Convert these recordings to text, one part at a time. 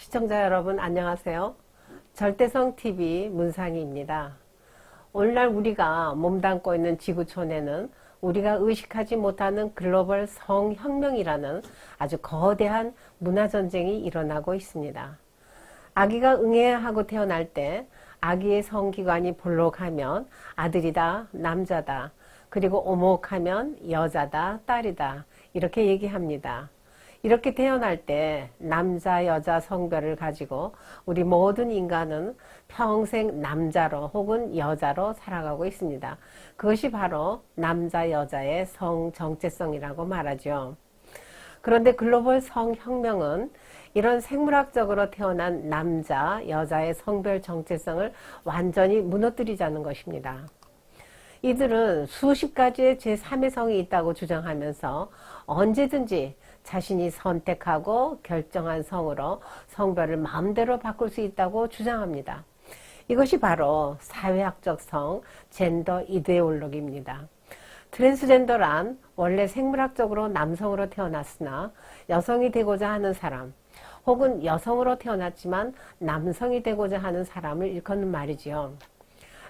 시청자 여러분 안녕하세요. 절대성TV 문상희입니다. 오늘날 우리가 몸담고 있는 지구촌에는 우리가 의식하지 못하는 글로벌 성혁명이라는 아주 거대한 문화전쟁이 일어나고 있습니다. 아기가 응애야 하고 태어날 때 아기의 성기관이 볼록하면 아들이다, 남자다, 그리고 오목하면 여자다, 딸이다 이렇게 얘기합니다. 이렇게 태어날 때 남자, 여자 성별을 가지고 우리 모든 인간은 평생 남자로 혹은 여자로 살아가고 있습니다. 그것이 바로 남자, 여자의 성정체성이라고 말하죠. 그런데 글로벌 성혁명은 이런 생물학적으로 태어난 남자, 여자의 성별 정체성을 완전히 무너뜨리자는 것입니다. 이들은 수십 가지의 제3의 성이 있다고 주장하면서 언제든지 자신이 선택하고 결정한 성으로 성별을 마음대로 바꿀 수 있다고 주장합니다. 이것이 바로 사회학적 성, 젠더 이데올로기입니다. 트랜스젠더란 원래 생물학적으로 남성으로 태어났으나 여성이 되고자 하는 사람, 혹은 여성으로 태어났지만 남성이 되고자 하는 사람을 일컫는 말이지요.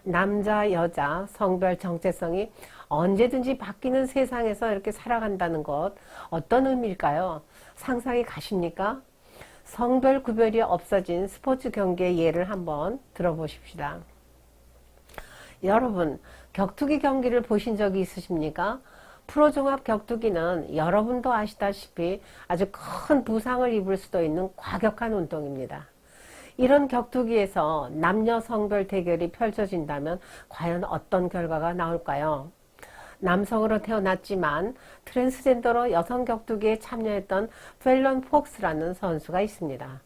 남자, 여자, 성별 정체성이 언제든지 바뀌는 세상에서 이렇게 살아간다는 것 어떤 의미일까요? 상상이 가십니까? 성별 구별이 없어진 스포츠 경기의 예를 한번 들어보십시다. 여러분, 격투기 경기를 보신 적이 있으십니까? 프로종합 격투기는 여러분도 아시다시피 아주 큰 부상을 입을 수도 있는 과격한 운동입니다. 이런 격투기에서 남녀 성별 대결이 펼쳐진다면 과연 어떤 결과가 나올까요? 남성으로 태어났지만 트랜스젠더로 여성 격투기에 참여했던 펠런 폭스라는 선수가 있습니다.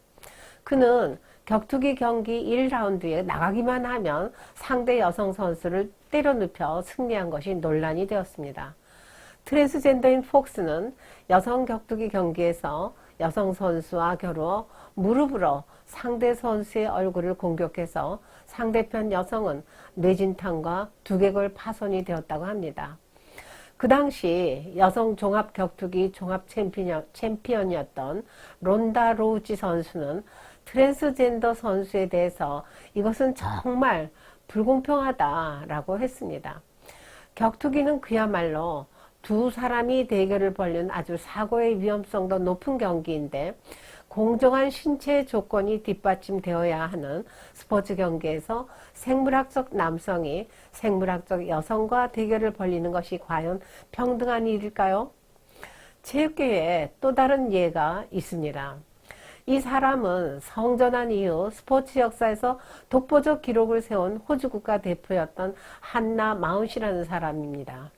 그는 격투기 경기 1라운드에 나가기만 하면 상대 여성 선수를 때려 눕혀 승리한 것이 논란이 되었습니다. 트랜스젠더인 폭스는 여성 격투기 경기에서 여성 선수와 겨루어 무릎으로 상대 선수의 얼굴을 공격해서 상대편 여성은 뇌진탕과 두개골 파손이 되었다고 합니다. 그 당시 여성 종합 격투기 종합 챔피언이었던 론다 로우지 선수는 트랜스젠더 선수에 대해서 이것은 정말 불공평하다라고 했습니다. 격투기는 그야말로 두 사람이 대결을 벌이는 아주 사고의 위험성도 높은 경기인데 공정한 신체 조건이 뒷받침되어야 하는 스포츠 경기에서 생물학적 남성이 생물학적 여성과 대결을 벌이는 것이 과연 평등한 일일까요? 체육계에 또 다른 예가 있습니다. 이 사람은 성전환 이후 스포츠 역사에서 독보적 기록을 세운 호주 국가대표였던 한나 마운시라는 사람입니다.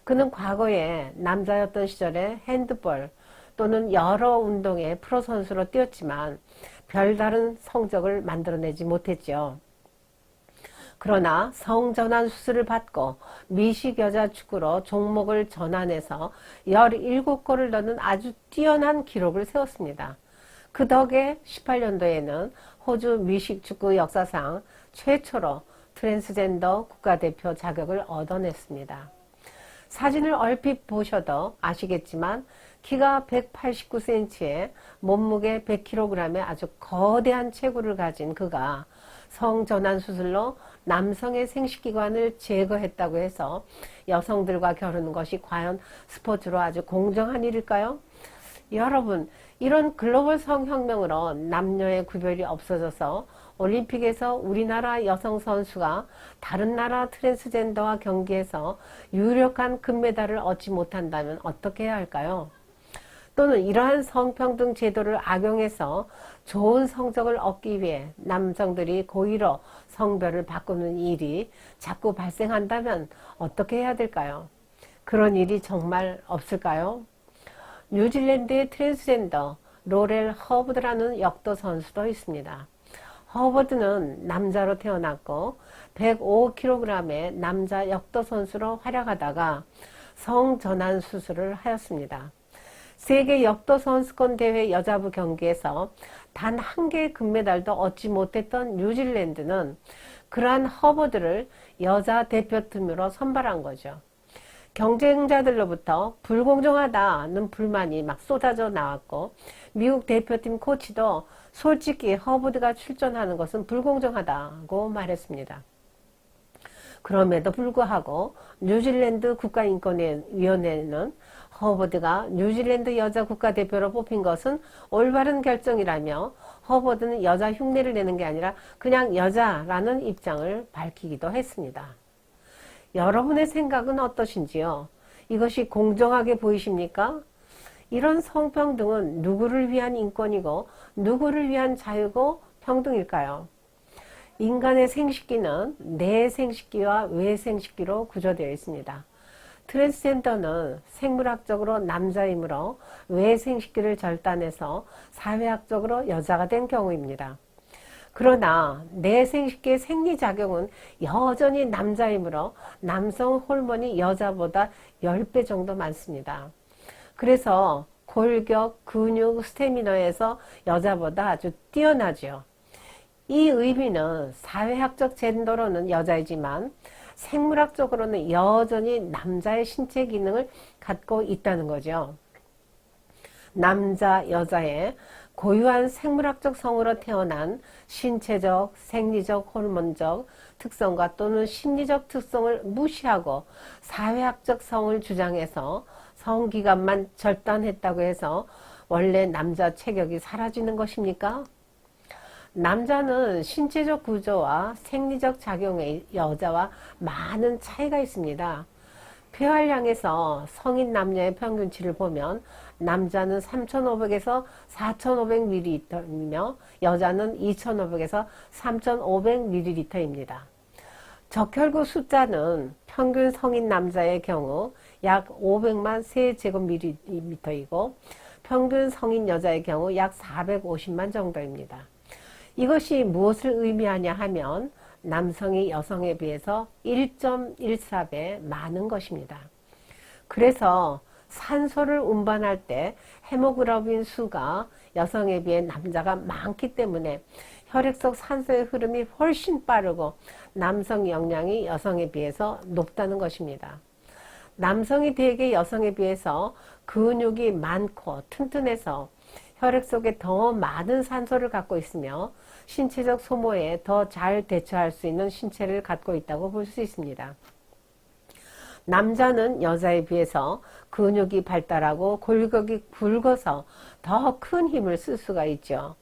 그는 과거에 남자였던 시절에 핸드볼 또는 여러 운동의 프로 선수로 뛰었지만 별다른 성적을 만들어내지 못했죠. 그러나 성전환 수술을 받고 미식 여자 축구로 종목을 전환해서 17골을 넣는 아주 뛰어난 기록을 세웠습니다. 그 덕에 18년도에는 호주 미식 축구 역사상 최초로 트랜스젠더 국가대표 자격을 얻어냈습니다. 사진을 얼핏 보셔도 아시겠지만 키가 189cm에 몸무게 100kg의 아주 거대한 체구를 가진 그가 성전환 수술로 남성의 생식기관을 제거했다고 해서 여성들과 겨루는 것이 과연 스포츠로 아주 공정한 일일까요? 여러분, 이런 글로벌 성혁명으로 남녀의 구별이 없어져서 올림픽에서 우리나라 여성 선수가 다른 나라 트랜스젠더와 경기에서 유력한 금메달을 얻지 못한다면 어떻게 해야 할까요? 또는 이러한 성평등 제도를 악용해서 좋은 성적을 얻기 위해 남성들이 고의로 성별을 바꾸는 일이 자꾸 발생한다면 어떻게 해야 될까요? 그런 일이 정말 없을까요? 뉴질랜드의 트랜스젠더 로렐 허버드라는 역도 선수도 있습니다. 허버드는 남자로 태어났고 105kg의 남자 역도 선수로 활약하다가 성전환 수술을 하였습니다. 세계 역도 선수권 대회 여자부 경기에서 단 한 개의 금메달도 얻지 못했던 뉴질랜드는 그러한 허버드를 여자 대표팀으로 선발한 거죠. 경쟁자들로부터 불공정하다는 불만이 막 쏟아져 나왔고 미국 대표팀 코치도 솔직히 허버드가 출전하는 것은 불공정하다고 말했습니다. 그럼에도 불구하고 뉴질랜드 국가인권위원회는 허버드가 뉴질랜드 여자 국가대표로 뽑힌 것은 올바른 결정이라며 허버드는 여자 흉내를 내는 게 아니라 그냥 여자라는 입장을 밝히기도 했습니다. 여러분의 생각은 어떠신지요? 이것이 공정하게 보이십니까? 이런 성평등은 누구를 위한 인권이고 누구를 위한 자유고 평등일까요? 인간의 생식기는 내생식기와 외생식기로 구조되어 있습니다. 트랜스젠더는 생물학적으로 남자이므로 외생식기를 절단해서 사회학적으로 여자가 된 경우입니다. 그러나 내생식기의 생리작용은 여전히 남자이므로 남성 호르몬이 여자보다 10배 정도 많습니다. 그래서 골격, 근육, 스태미너에서 여자보다 아주 뛰어나죠. 이 의미는 사회학적 젠더로는 여자이지만 생물학적으로는 여전히 남자의 신체 기능을 갖고 있다는 거죠. 남자, 여자의 고유한 생물학적 성으로 태어난 신체적, 생리적, 호르몬적 특성과 또는 심리적 특성을 무시하고 사회학적 성을 주장해서 성기관만 절단했다고 해서 원래 남자 체격이 사라지는 것입니까? 남자는 신체적 구조와 생리적 작용에 여자와 많은 차이가 있습니다. 폐활량에서 성인 남녀의 평균치를 보면 남자는 3,500에서 4,500ml이며 여자는 2,500에서 3,500ml입니다. 적혈구 숫자는 평균 성인 남자의 경우 약 500만 세제곱밀리미터이고 평균 성인 여자의 경우 약 450만 정도입니다. 이것이 무엇을 의미하냐 하면 남성이 여성에 비해서 1.14배 많은 것입니다. 그래서 산소를 운반할 때 헤모글로빈 수가 여성에 비해 남자가 많기 때문에 혈액 속 산소의 흐름이 훨씬 빠르고 남성 영양이 여성에 비해서 높다는 것입니다. 남성이 대개 여성에 비해서 근육이 많고 튼튼해서 혈액 속에 더 많은 산소를 갖고 있으며 신체적 소모에 더 잘 대처할 수 있는 신체를 갖고 있다고 볼 수 있습니다. 남자는 여자에 비해서 근육이 발달하고 골격이 굵어서 더 큰 힘을 쓸 수가 있죠.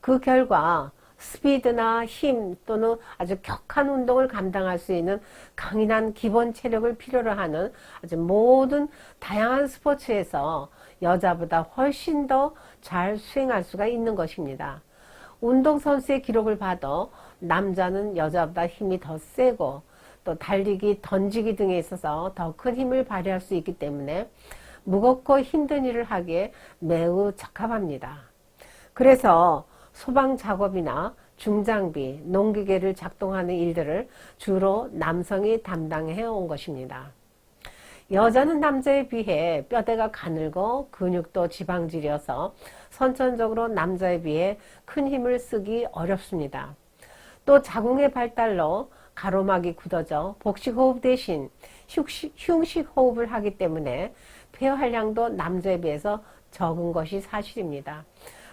그 결과 스피드나 힘 또는 아주 격한 운동을 감당할 수 있는 강인한 기본 체력을 필요로 하는 아주 모든 다양한 스포츠에서 여자보다 훨씬 더 잘 수행할 수가 있는 것입니다. 운동선수의 기록을 봐도 남자는 여자보다 힘이 더 세고 또 달리기, 던지기 등에 있어서 더 큰 힘을 발휘할 수 있기 때문에 무겁고 힘든 일을 하기에 매우 적합합니다. 그래서 소방 작업이나 중장비, 농기계를 작동하는 일들을 주로 남성이 담당해 온 것입니다. 여자는 남자에 비해 뼈대가 가늘고 근육도 지방질이어서 선천적으로 남자에 비해 큰 힘을 쓰기 어렵습니다. 또 자궁의 발달로 가로막이 굳어져 복식호흡 대신 흉식호흡을 하기 때문에 폐활량도 남자에 비해서 적은 것이 사실입니다.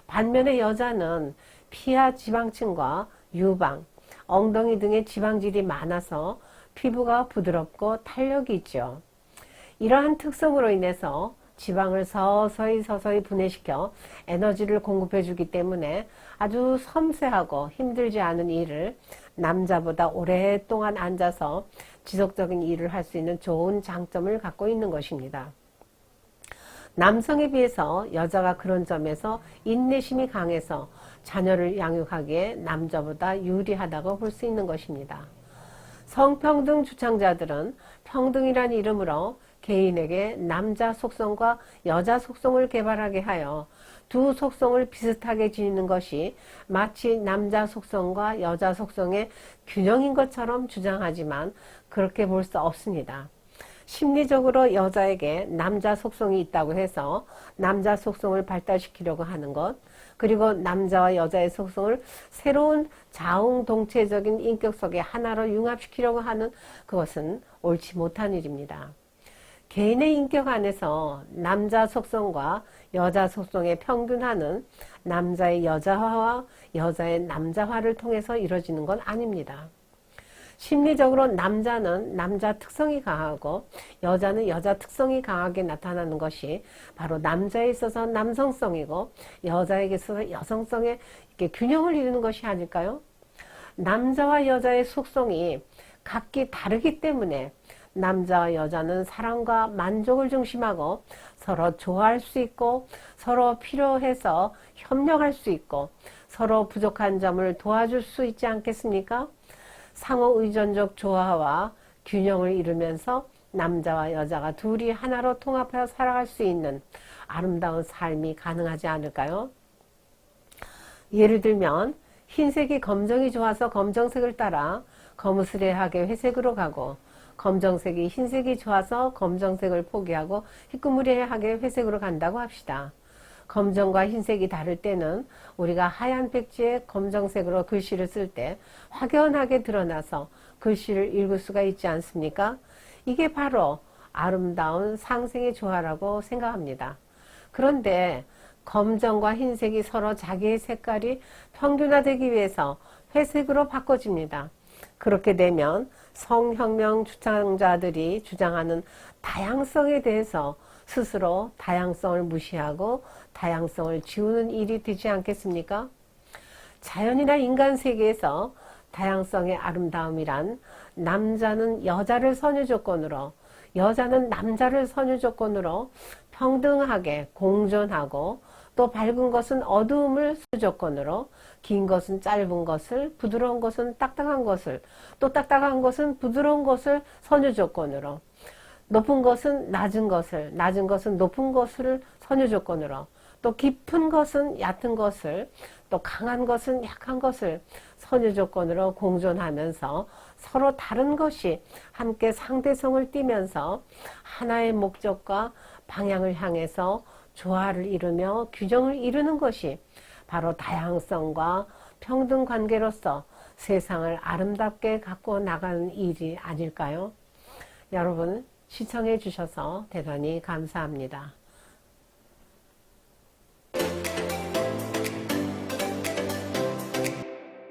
반면에 여자는 피하 지방층과 유방, 엉덩이 등의 지방질이 많아서 피부가 부드럽고 탄력이 있죠. 이러한 특성으로 인해서 지방을 서서히 분해시켜 에너지를 공급해 주기 때문에 아주 섬세하고 힘들지 않은 일을 남자보다 오랫동안 앉아서 지속적인 일을 할 수 있는 좋은 장점을 갖고 있는 것입니다. 남성에 비해서 여자가 그런 점에서 인내심이 강해서 자녀를 양육하기에 남자보다 유리하다고 볼 수 있는 것입니다. 성평등 주창자들은 평등이란 이름으로 개인에게 남자 속성과 여자 속성을 개발하게 하여 두 속성을 비슷하게 지니는 것이 마치 남자 속성과 여자 속성의 균형인 것처럼 주장하지만 그렇게 볼 수 없습니다. 심리적으로 여자에게 남자 속성이 있다고 해서 남자 속성을 발달시키려고 하는 것, 그리고 남자와 여자의 속성을 새로운 자웅동체적인 인격 속에 하나로 융합시키려고 하는 그것은 옳지 못한 일입니다. 개인의 인격 안에서 남자 속성과 여자 속성의 평균화는 남자의 여자화와 여자의 남자화를 통해서 이루어지는 건 아닙니다. 심리적으로 남자는 남자 특성이 강하고 여자는 여자 특성이 강하게 나타나는 것이 바로 남자에 있어서 남성성이고 여자에게 있어서 여성성의 이렇게 균형을 이루는 것이 아닐까요? 남자와 여자의 속성이 각기 다르기 때문에 남자와 여자는 사랑과 만족을 중심하고 서로 좋아할 수 있고 서로 필요해서 협력할 수 있고 서로 부족한 점을 도와줄 수 있지 않겠습니까? 상호 의존적 조화와 균형을 이루면서 남자와 여자가 둘이 하나로 통합하여 살아갈 수 있는 아름다운 삶이 가능하지 않을까요? 예를 들면 흰색이 검정이 좋아서 검정색을 따라 거무스레하게 회색으로 가고 검정색이 흰색이 좋아서 검정색을 포기하고 희끄무레하게 회색으로 간다고 합시다. 검정과 흰색이 다를 때는 우리가 하얀 백지에 검정색으로 글씨를 쓸 때 확연하게 드러나서 글씨를 읽을 수가 있지 않습니까? 이게 바로 아름다운 상생의 조화라고 생각합니다. 그런데 검정과 흰색이 서로 자기의 색깔이 평균화되기 위해서 회색으로 바꿔집니다. 그렇게 되면 성혁명 주창자들이 주장하는 다양성에 대해서 스스로 다양성을 무시하고 다양성을 지우는 일이 되지 않겠습니까? 자연이나 인간 세계에서 다양성의 아름다움이란 남자는 여자를 선유 조건으로 여자는 남자를 선유 조건으로 평등하게 공존하고 또 밝은 것은 어두움을 선유 조건으로 긴 것은 짧은 것을 부드러운 것은 딱딱한 것을 또 딱딱한 것은 부드러운 것을 선유 조건으로 높은 것은 낮은 것을 낮은 것은 높은 것을 선유 조건으로 또 깊은 것은 얕은 것을 또 강한 것은 약한 것을 선유 조건으로 공존하면서 서로 다른 것이 함께 상대성을 띠면서 하나의 목적과 방향을 향해서 조화를 이루며 규정을 이루는 것이 바로 다양성과 평등 관계로서 세상을 아름답게 갖고 나가는 일이 아닐까요? 여러분 시청해 주셔서 대단히 감사합니다.